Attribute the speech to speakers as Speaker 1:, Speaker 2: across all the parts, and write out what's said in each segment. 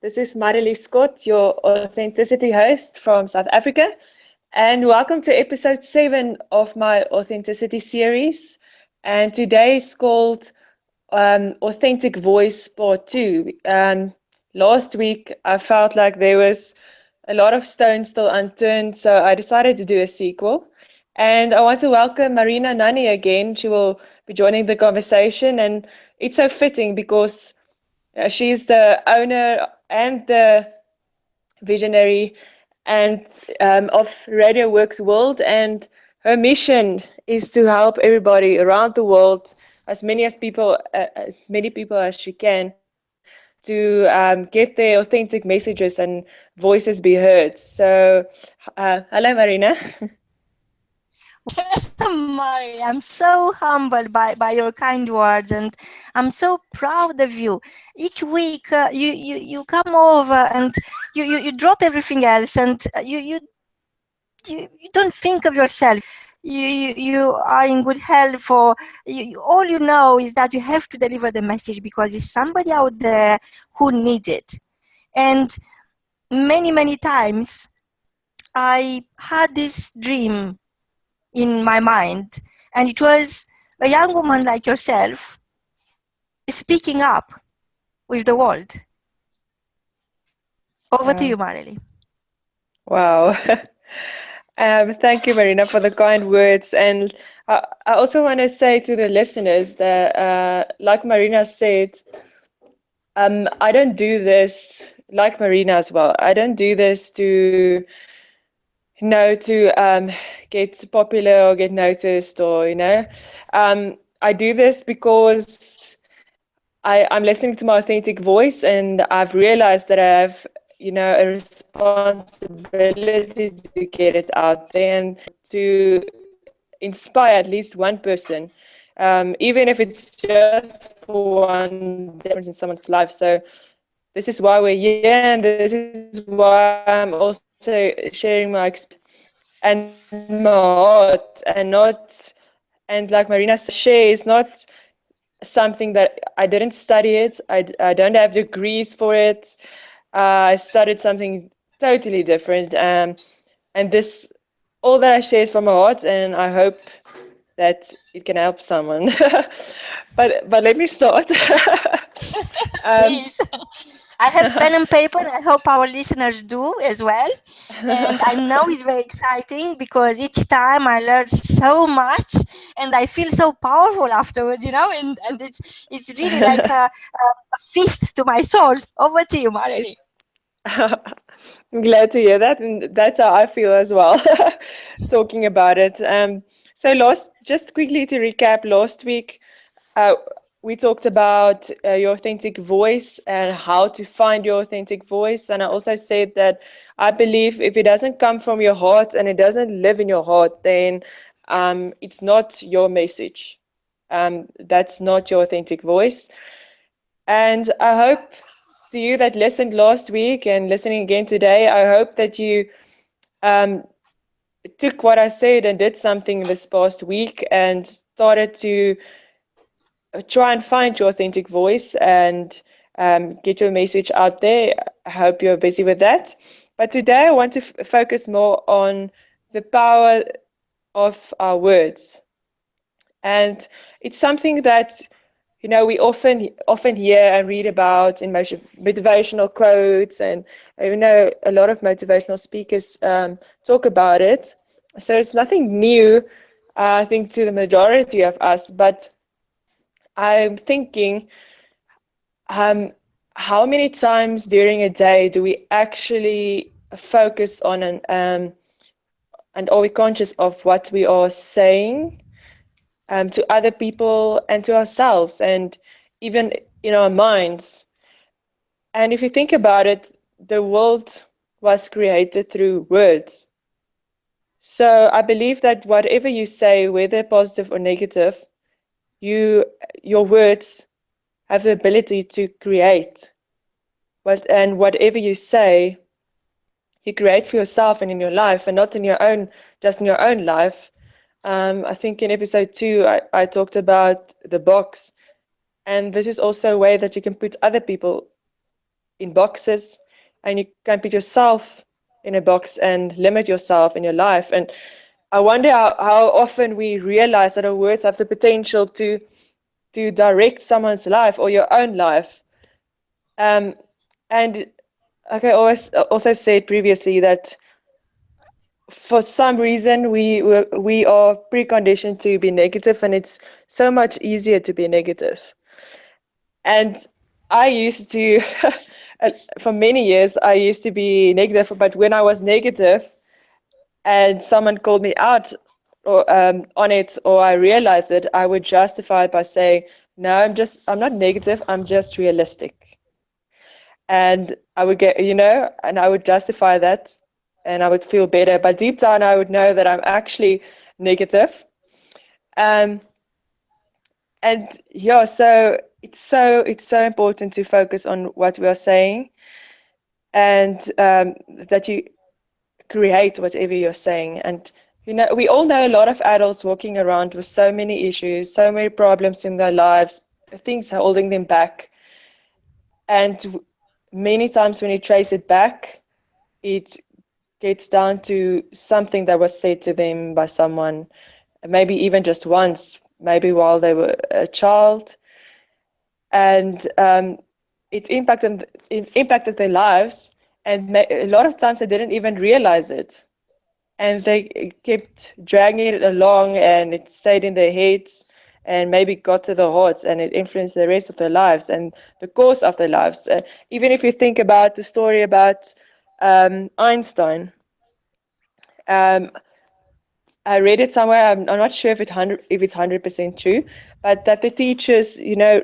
Speaker 1: This is Mareli Scott, your authenticity host from South Africa. And welcome to episode 7 of my authenticity series. And today is called Authentic Voice Part 2. Last week, I felt like there was a lot of stones still unturned, so I decided to do a sequel. And I want to welcome Marina Nani again. She will be joining the conversation, and it's so fitting because she's the owner and the visionary and of Radio Works World, and her mission is to help everybody around the world, as many people as she can, to get their authentic messages and voices be heard. So, hello, Marina.
Speaker 2: Mari, I'm so humbled by your kind words, and I'm so proud of you. Each week, you come over and you drop everything else, and you don't think of yourself. You are in good health. All you know is that you have to deliver the message because there's somebody out there who needs it. And many times, I had this dream in my mind, and it was a young woman like yourself speaking up with the world. Over to you, Mareli.
Speaker 1: Wow. Thank you, Marina, for the kind words. And I also want to say to the listeners that, like Marina said, I don't do this, like Marina as well. I don't do this to, get popular or get noticed, or I do this because I'm listening to my authentic voice, and I've realized that I have, a responsibility to get it out there and to inspire at least one person, even if it's just for one difference in someone's life. So this is why we're here, and this is why I'm also sharing my experience and my heart, and like Marina said, share is not something that I didn't study it. I don't have degrees for it. I studied something totally different. And this, all that I share is from my heart, and I hope that it can help someone. but let me start.
Speaker 2: Please. I have pen and paper, and I hope our listeners do as well. And I know it's very exciting because each time I learn so much, and I feel so powerful afterwards, and it's really like a feast to my soul. Over to you, Mareli.
Speaker 1: I'm glad to hear that, and that's how I feel as well, talking about it. Just quickly to recap, last week uh, we talked about your authentic voice and how to find your authentic voice. And I also said that I believe if it doesn't come from your heart and it doesn't live in your heart, then it's not your message. That's not your authentic voice. And I hope to you that listened last week and listening again today, I hope that you um, took what I said and did something this past week and started to try and find your authentic voice and get your message out there. I hope you're busy with that. But today I want to focus more on the power of our words. And it's something that we often hear and read about in motivational quotes, and a lot of motivational speakers talk about it. So it's nothing new, I think, to the majority of us. But I'm thinking, how many times during a day do we actually focus on and are we conscious of what we are saying to other people and to ourselves, and even in our minds? And if you think about it, the world was created through words. So I believe that whatever you say, whether positive or negative, your words have the ability to create. And whatever you say, you create for yourself and in your life, and not in your own, just in your own life. I think in episode 2, I talked about the box, and this is also a way that you can put other people in boxes, and you can put yourself in a box and limit yourself in your life. And I wonder how often we realize that our words have the potential to direct someone's life or your own life. Um, and like I always also said previously, that for some reason we are preconditioned to be negative, and it's so much easier to be negative. And I used to, for many years, I used to be negative, but when I was negative and someone called me out on it, or I realized it, I would justify it by saying, no, I'm not negative, I'm just realistic. And I would get, and I would justify that and I would feel better. But deep down, I would know that I'm actually negative. Um, and yeah, so it's so important to focus on what we are saying, and that you create whatever you're saying. And we all know a lot of adults walking around with so many issues, so many problems in their lives, things holding them back. And many times when you trace it back, it gets down to something that was said to them by someone, maybe even just once, maybe while they were a child, and it impacted their lives, and a lot of times they didn't even realize it, and they kept dragging it along, and it stayed in their heads, and maybe got to the hearts, and it influenced the rest of their lives and the course of their lives. Even if you think about the story about Einstein, um, I read it somewhere. I'm not sure if it's 100% true, but that the teachers,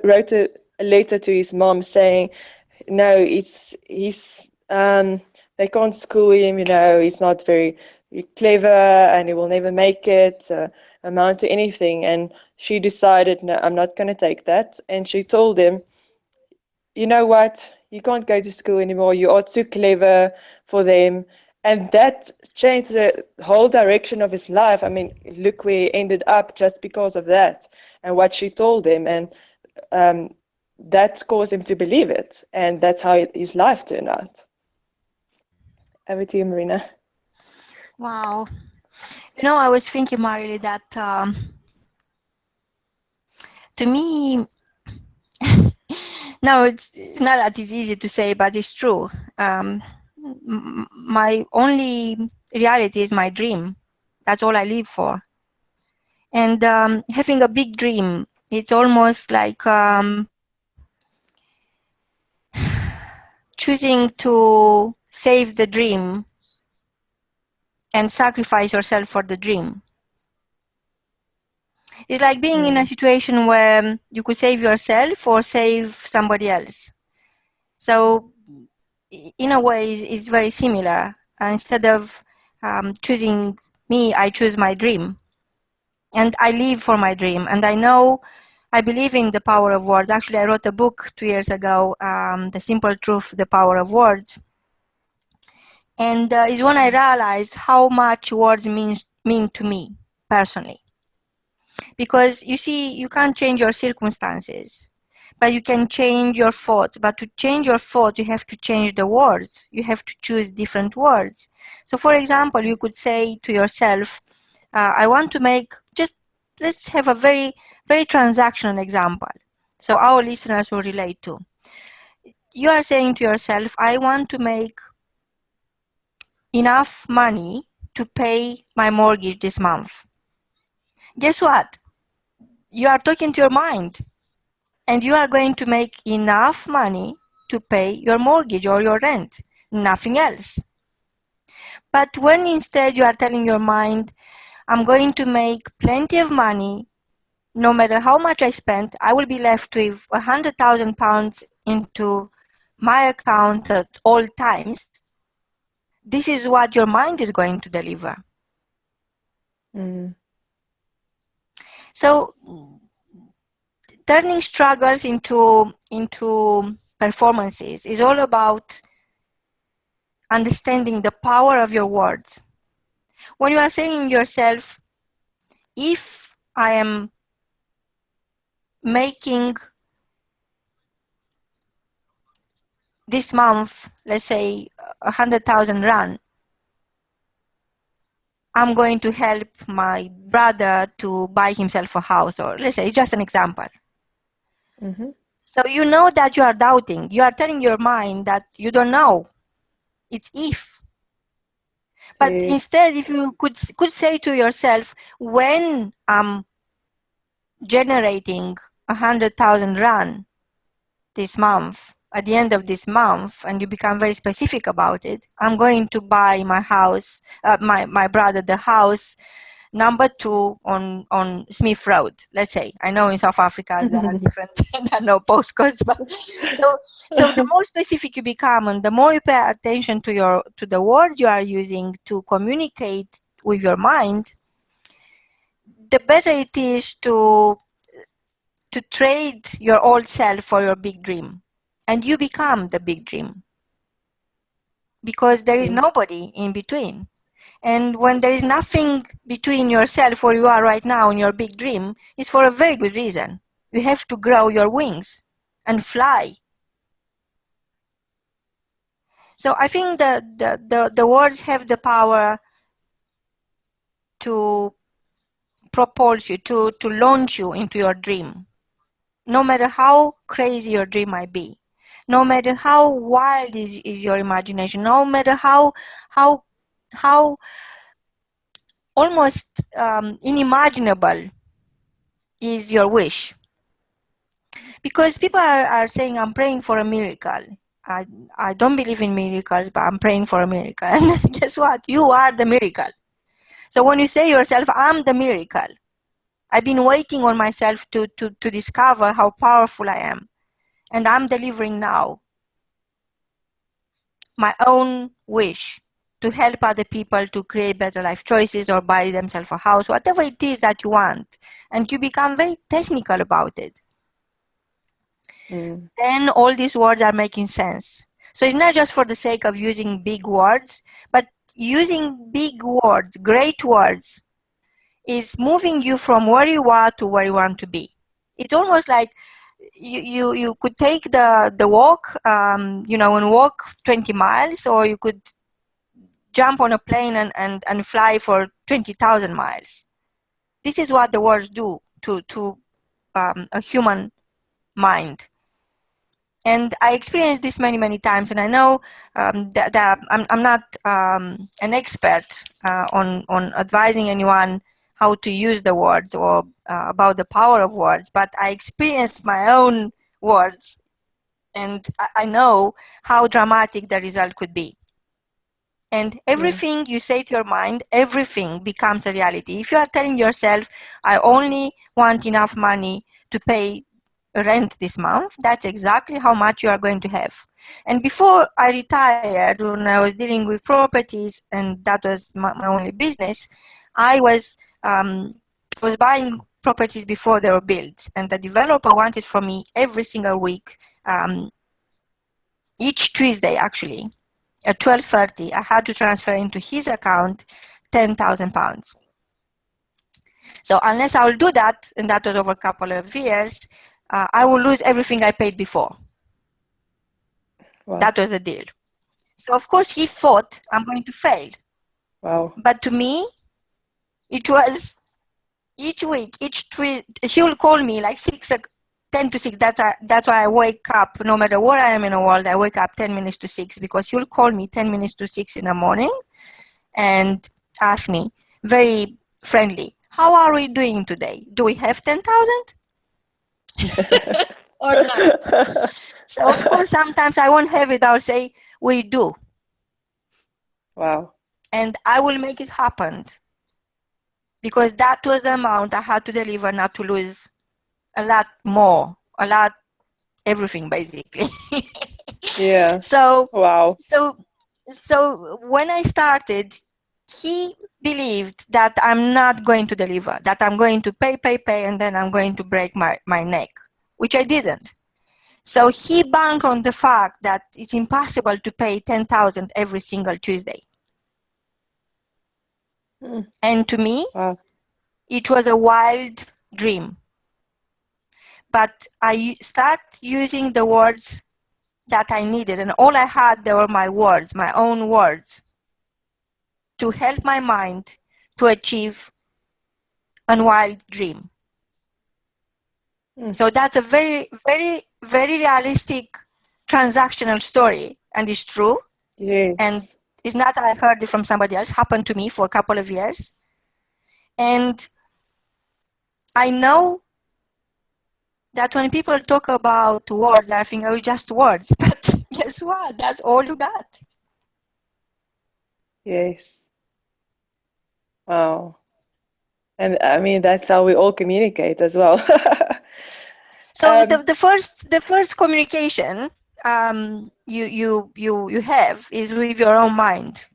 Speaker 1: wrote a letter to his mom saying, no, they can't school him. He's not very clever, and he will never make it amount to anything. And she decided, no, I'm not going to take that. And she told him, you know what? You can't go to school anymore. You are too clever for them. And that changed the whole direction of his life. I mean, look where he ended up just because of that and what she told him. And um, that caused him to believe it. And that's how his life turned out. Over to you, Marina.
Speaker 2: Wow. I was thinking, Mareli, that to me, no, it's not that it's easy to say, but it's true. My only reality is my dream. That's all I live for. And having a big dream, it's almost like choosing to save the dream and sacrifice yourself for the dream. It's like being in a situation where you could save yourself or save somebody else. So in a way, it's very similar. Instead of choosing me, I choose my dream. And I live for my dream. And I believe in the power of words. Actually, I wrote a book 2 years ago, The Simple Truth, The Power of Words. And it's when I realized how much words mean to me personally. Because you see, you can't change your circumstances, but you can change your thoughts. But to change your thoughts, you have to change the words. You have to choose different words. So for example, you could say to yourself, I want to make, just let's have a very, very transactional example. So our listeners will relate to. You are saying to yourself, I want to make enough money to pay my mortgage this month. Guess what? You are talking to your mind, and you are going to make enough money to pay your mortgage or your rent, nothing else. But when instead you are telling your mind, I'm going to make plenty of money, no matter how much I spend, I will be left with £100,000 into my account at all times. This is what your mind is going to deliver. So turning struggles into performances is all about understanding the power of your words. When you are saying to yourself, if I am making this month, let's say 100,000 rand, I'm going to help my brother to buy himself a house, or let's say just an example.
Speaker 1: Mm-hmm.
Speaker 2: So you know that you are doubting. You are telling your mind that you don't know. It's if. But
Speaker 1: Yes.
Speaker 2: instead, if you could say to yourself, when I'm generating 100,000 rand this month, at the end of this month, and you become very specific about it, I'm going to buy my house, my brother the house number 2 on Smith Road, let's say. I know in South Africa there are different, there are no postcodes, but so the more specific you become, and the more you pay attention to the words you are using to communicate with your mind, the better it is to trade your old self for your big dream, and you become the big dream, because there is
Speaker 1: Yes.
Speaker 2: nobody in between. And when there is nothing between yourself where you are right now and your big dream, it's for a very good reason. You have to grow your wings and fly. So I think that the words have the power to propulse you, to launch you into your dream, no matter how crazy your dream might be, no matter how wild is your imagination, no matter how almost unimaginable is your wish. Because people are saying, I'm praying for a miracle. I, I don't believe in miracles, but I'm praying for a miracle. And guess what? You are the miracle. So when you say yourself, I'm the miracle, I've been waiting on myself to discover how powerful I am. And I'm delivering now my own wish to help other people to create better life choices or buy themselves a house, whatever it is that you want. And you become very technical about it.
Speaker 1: Mm.
Speaker 2: Then all these words are making sense. So it's not just for the sake of using big words, but using big words, great words, is moving you from where you are to where you want to be. It's almost like you could take the walk, and walk 20 miles, or you could jump on a plane and fly for 20,000 miles. This is what the words do to a human mind. And I experienced this many, many times, and I know that I'm not an expert on advising anyone how to use the words or about the power of words, but I experienced my own words, and I know how dramatic the result could be. And everything you say to your mind, everything becomes a reality. If you are telling yourself, I only want enough money to pay rent this month, that's exactly how much you are going to have. And before I retired, when I was dealing with properties, and that was my only business, I was buying properties before they were built, and the developer wanted from me every single week, each Tuesday actually, at 12:30, I had to transfer into his account £10,000. So unless I will do that, and that was over a couple of years, I will lose everything I paid before.
Speaker 1: Wow.
Speaker 2: That was the deal. So of course he thought I'm going to fail.
Speaker 1: Wow.
Speaker 2: But to me, it was each week, he will call me like 10 to 6. That's why I wake up, no matter where I am in the world, I wake up 10 minutes to 6, because he'll call me 10 minutes to 6 in the morning and ask me very friendly, how are we doing today? Do we have 10,000 or not? So of course, sometimes I won't have it. I'll say, we do.
Speaker 1: Wow.
Speaker 2: And I will make it happen, because that was the amount I had to deliver, not to lose a lot more, everything basically.
Speaker 1: Yeah.
Speaker 2: So
Speaker 1: Wow.
Speaker 2: when I started, he believed that I'm not going to deliver, that I'm going to pay, and then I'm going to break my neck, which I didn't. So he banked on the fact that it's impossible to pay 10,000 every single Tuesday. And to me,
Speaker 1: Wow.
Speaker 2: it was a wild dream. But I start using the words that I needed, and all I had, they were my words, my own words, to help my mind to achieve a wild dream. So that's a very, very, very realistic transactional story, and it's true.
Speaker 1: Yes.
Speaker 2: And it's not that I heard it from somebody else, happened to me for a couple of years. And I know that when people talk about words, I think, oh, just words. But guess what? That's all you got.
Speaker 1: Yes. Wow. And I mean, that's how we all communicate as well.
Speaker 2: So the first communication you have is with your own mind.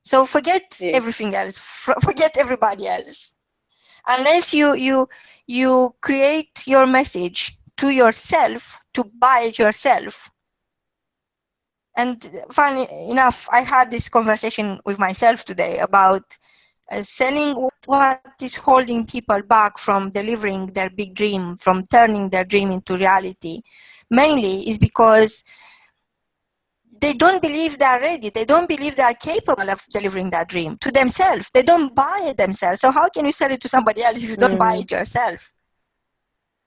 Speaker 2: So forget
Speaker 1: Yes.
Speaker 2: everything else. Forget everybody else. Unless you create your message to yourself, to buy it yourself. And funny enough, I had this conversation with myself today about selling what is holding people back from delivering their big dream, from turning their dream into reality. Mainly is because they don't believe they are ready. They don't believe they are capable of delivering that dream to themselves. They don't buy it themselves. So how can you sell it to somebody else if you don't buy it yourself?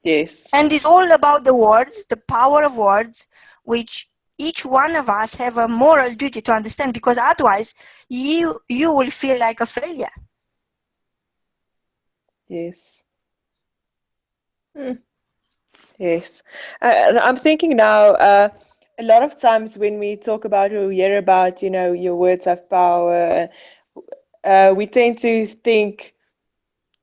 Speaker 1: Yes.
Speaker 2: And it's all about the words, the power of words, which each one of us have a moral duty to understand, because otherwise you will feel like a failure.
Speaker 1: Yes. Yes. I'm thinking now, a lot of times when we talk about or hear about, your words have power, we tend to think,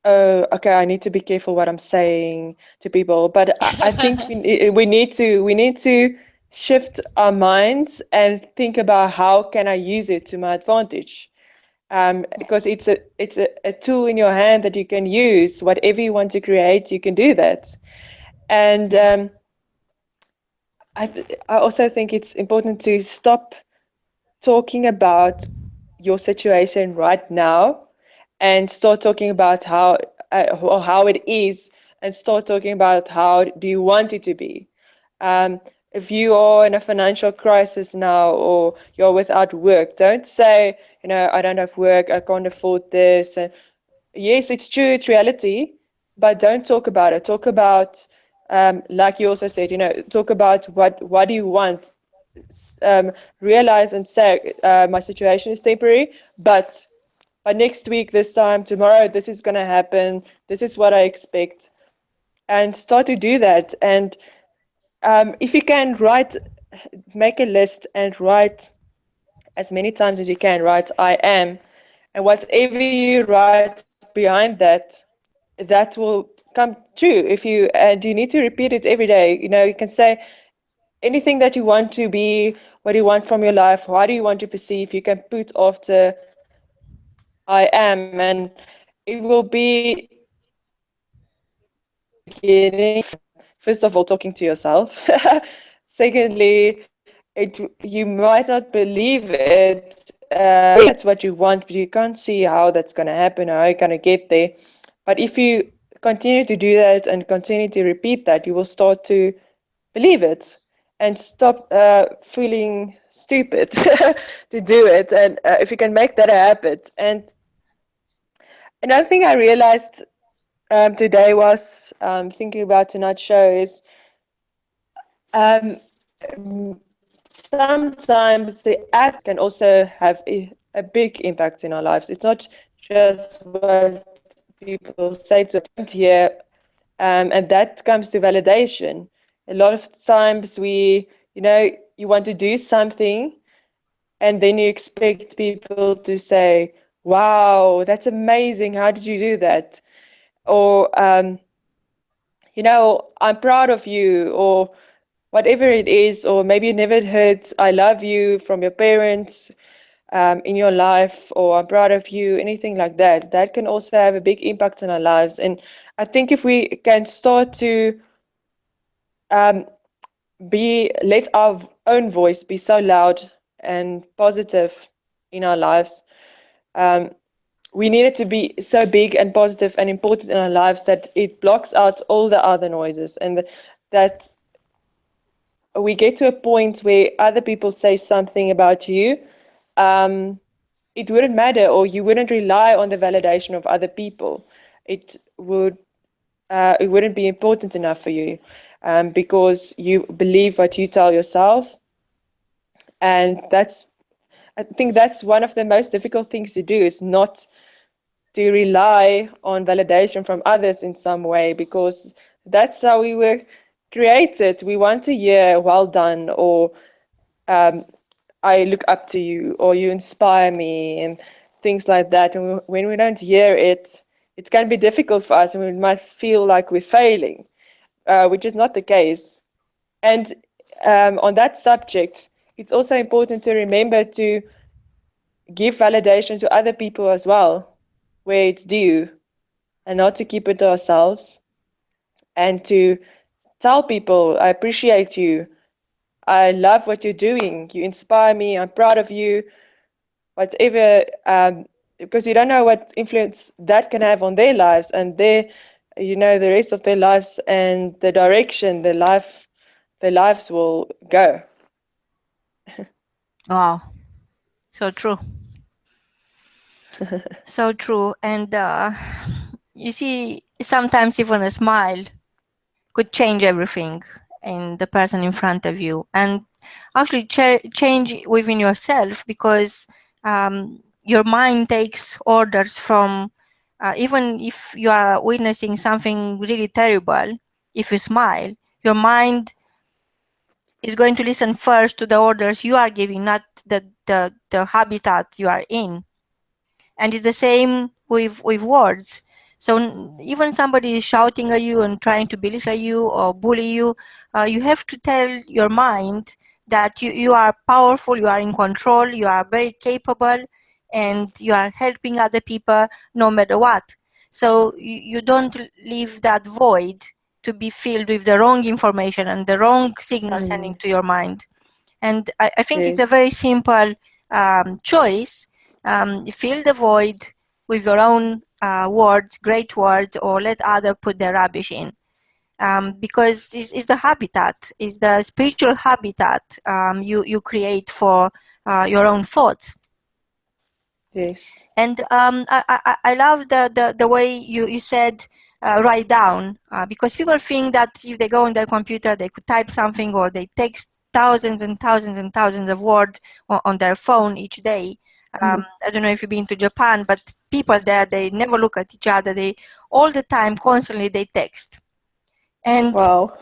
Speaker 1: oh, okay, I need to be careful what I'm saying to people. But I think we need to shift our minds and think about how can I use it to my advantage. Because
Speaker 2: Yes.
Speaker 1: it's a tool in your hand that you can use. Whatever you want to create, you can do that. And
Speaker 2: Yes.
Speaker 1: I also think it's important to stop talking about your situation right now and start talking about how it is, and start talking about how do you want it to be. Um, if you are in a financial crisis now, or you're without work, don't say, I don't have work, I can't afford this. And yes, it's true, it's reality, but don't talk about it. Talk about, like you also said, talk about what do you want. Realize and say, my situation is temporary, but by next week, this time, tomorrow, this is going to happen. This is what I expect. And start to do that. And if you can make a list and write as many times as you can, write I am. And whatever you write behind that will come true. And you need to repeat it every day. You can say anything that you want to be, what do you want from your life, how do you want to perceive, you can put after I am, and it will be beginning first of all talking to yourself. Secondly, you might not believe it. That's what you want, but you can't see how that's going to happen, how you're going to get there. But if you continue to do that and continue to repeat that, you will start to believe it and stop feeling stupid to do it. And if you can make that a habit. And another thing I realized today was thinking about tonight's show is um, sometimes the act can also have a big impact in our lives. It's not just what people say to us, don't hear, and that comes to validation. A lot of times you want to do something, and then you expect people to say, wow, that's amazing. How did you do that? Or, I'm proud of you, or whatever it is. Or maybe you never heard I love you from your parents in your life, or I'm proud of you, anything like that. That can also have a big impact on our lives. And I think if we can start to um, let our own voice be so loud and positive in our lives, um, we need it to be so big and positive and important in our lives that it blocks out all the other noises, and that we get to a point where other people say something about you, it wouldn't matter, or you wouldn't rely on the validation of other people. It would it wouldn't be important enough for you, because you believe what you tell yourself, and I think that's one of the most difficult things to do, is not to rely on validation from others in some way, because that's how we were created. We want to hear well done, or I look up to you, or you inspire me, and things like that. And when we don't hear it, it's going to be difficult for us, and we might feel like we're failing, which is not the case. And on that subject, it's also important to remember to give validation to other people as well, where it's due, and not to keep it to ourselves, and to tell people, I appreciate you. I love what you're doing. You inspire me. I'm proud of you. Whatever, because you don't know what influence that can have on their lives, and the rest of their lives, and the direction their lives will go.
Speaker 2: Wow, so true. So true. And you see, sometimes even a smile could change everything in the person in front of you, and actually change within yourself, because your mind takes orders from, even if you are witnessing something really terrible, if you smile, your mind is going to listen first to the orders you are giving, not the habitat you are in. And it's the same with words. So even somebody is shouting at you and trying to belittle you or bully you, you have to tell your mind that you are powerful, you are in control, you are very capable, and you are helping other people no matter what. So you don't leave that void to be filled with the wrong information and the wrong signal sending to your mind. And I think it's a
Speaker 1: Yes.
Speaker 2: very simple choice. Fill the void with your own words, great words, or let others put their rubbish in. Because it's the habitat, it's the spiritual habitat you create for your own thoughts.
Speaker 1: Yes.
Speaker 2: And I love the way you said write down, because people think that if they go on their computer, they could type something, or they text thousands and thousands and thousands of words on their phone each day. I don't know if you've been to Japan, but people there, they never look at each other. They all the time, constantly, they text. And
Speaker 1: Wow.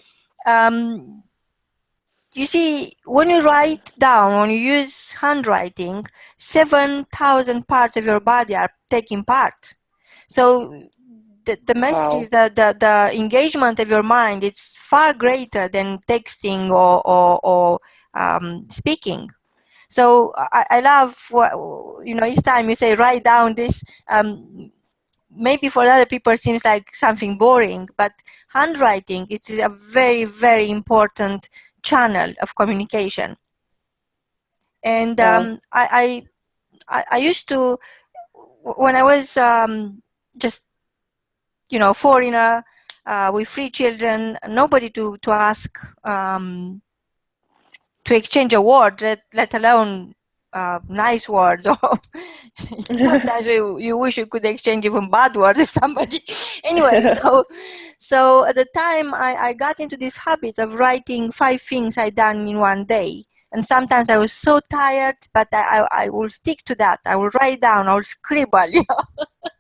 Speaker 2: you see, when you write down, when you use handwriting, 7,000 parts of your body are taking part. So the message
Speaker 1: Wow.
Speaker 2: is that the engagement of your mind, it's far greater than texting or speaking. So I love what, each time you say write down this, maybe for other people it seems like something boring, but handwriting, it's a very, very important channel of communication. And
Speaker 1: Wow.
Speaker 2: I used to, when I was just foreigner with 3 children, nobody to ask to exchange a word, let alone nice words. Or sometimes you wish you could exchange even bad words with somebody. Anyway, so at the time I got into this habit of writing 5 things I done in one day. And sometimes I was so tired, but I will stick to that. I will write down, I will scribble,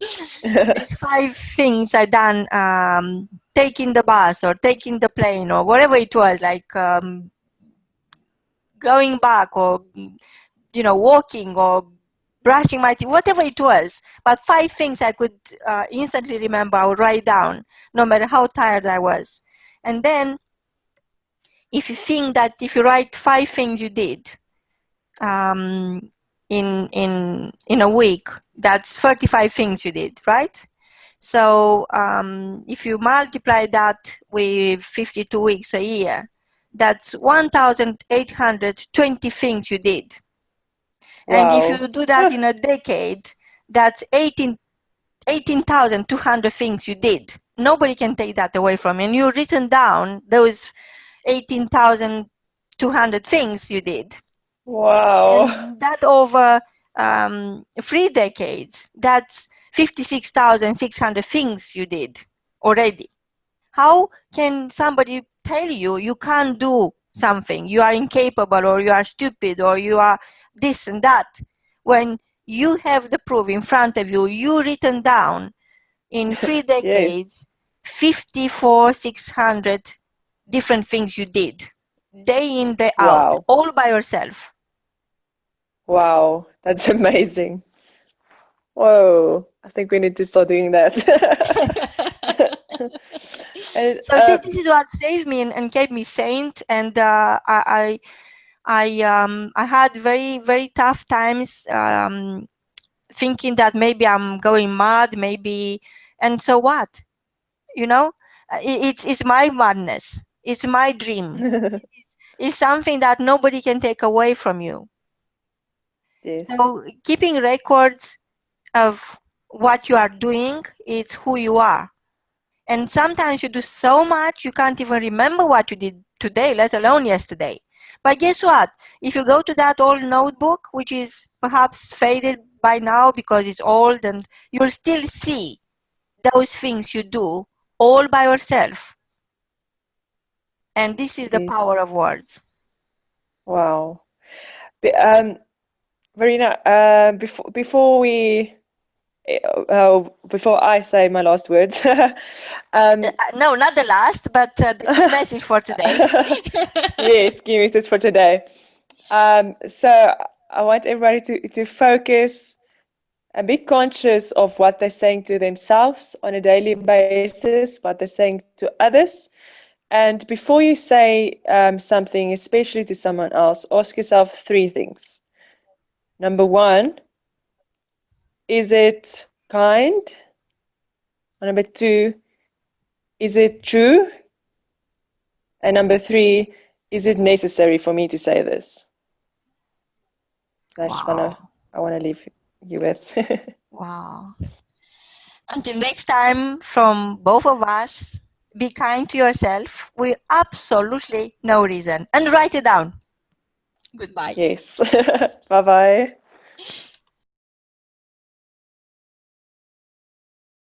Speaker 2: these 5 things I done, taking the bus or taking the plane or whatever it was, like going back or walking or brushing my teeth, whatever it was. But 5 things I could instantly remember, I would write down, no matter how tired I was. And then if you think that if you write 5 things you did in a week, that's 35 things you did, right? So if you multiply that with 52 weeks a year, that's 1,820 things you did. And if you
Speaker 1: Wow.
Speaker 2: do that in a decade, that's 18,200 things you did. Nobody can take that away from you. And you've written down those 18,000 200 things you did.
Speaker 1: Wow.
Speaker 2: And that over 3 decades, that's 56,600 things you did already. How can somebody tell you you can't do something, you are incapable, or you are stupid, or you are this and that, when you have the proof in front of you, you written down in 3
Speaker 1: Yes.
Speaker 2: decades 54,600 different things you did, day in, day out,
Speaker 1: Wow.
Speaker 2: all by yourself.
Speaker 1: Wow. That's amazing. Whoa. I think we need to start doing that. And,
Speaker 2: So this is what saved me and kept me sane. And I had very, very tough times, thinking that maybe I'm going mad, maybe, and so what? You know, it's my madness. It's my dream. It's something that nobody can take away from you.
Speaker 1: yes.
Speaker 2: So keeping records of what you are doing is who you are. And sometimes you do so much you can't even remember what you did today, let alone yesterday. But guess what? If you go to that old notebook, which is perhaps faded by now because it's old, and you'll still see those things you do all by yourself. And this is the
Speaker 1: Yes.
Speaker 2: power of words.
Speaker 1: Wow. Verena, before I say my last words,
Speaker 2: No, not the last, but the key message for today.
Speaker 1: yes, key message for today. So I want everybody to focus and be conscious of what they're saying to themselves on a daily basis, what they're saying to others. And before you say something, especially to someone else, ask yourself three things. Number one, is it kind? Number two, is it true? And number three, is it necessary for me to say this? That's what
Speaker 2: Wow.
Speaker 1: I want to leave you with.
Speaker 2: Wow. Until next time, from both of us, be kind to yourself with absolutely no reason. And write it down. Goodbye.
Speaker 1: Yes. Bye bye.